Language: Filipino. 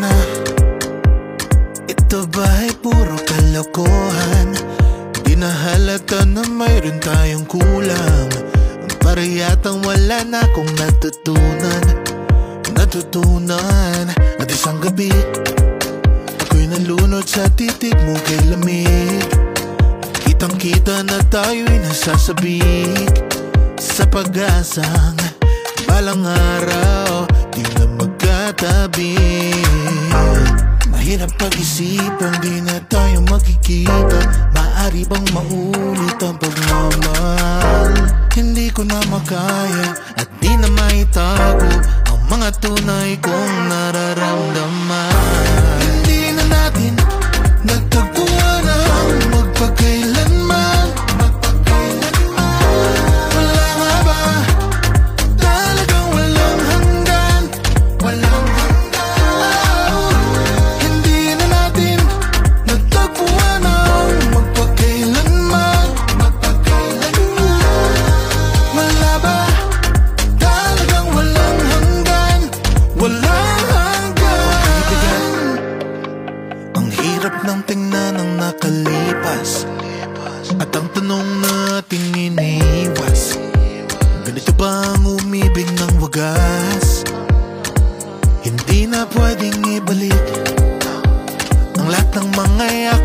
na. Ito ba'y puro kalokohan? Di na halata na mayroon tayong kulang. Para yatang wala na akong natutunan. At isang gabi ako'y nalunod sa titig mo kay lamig. Kitang kita na tayo'y nasasabik sa pag-asang balang araw di na magkatabi. Mahirap pag-isipan, di na tayo magkikita. Maaari bang maulit ang pagmamahal? Hindi ko na makaya at di na maitago ang mga tunay kong nararamdaman. Hindi na natin nagtagpuan ang magpakailanman. Wala nga ba talagang walang hanggan? Hindi na natin nagtagpuan ang magpakailanman. Wala ba talagang walang hanggan? Walang hanggan. Ang hirap ng tingnan ng nakalipas at ang tanong nating iniwas, ganito ba ang umibig ng wagas? Hindi na pwedeng ibalik ang lahat ng mga yak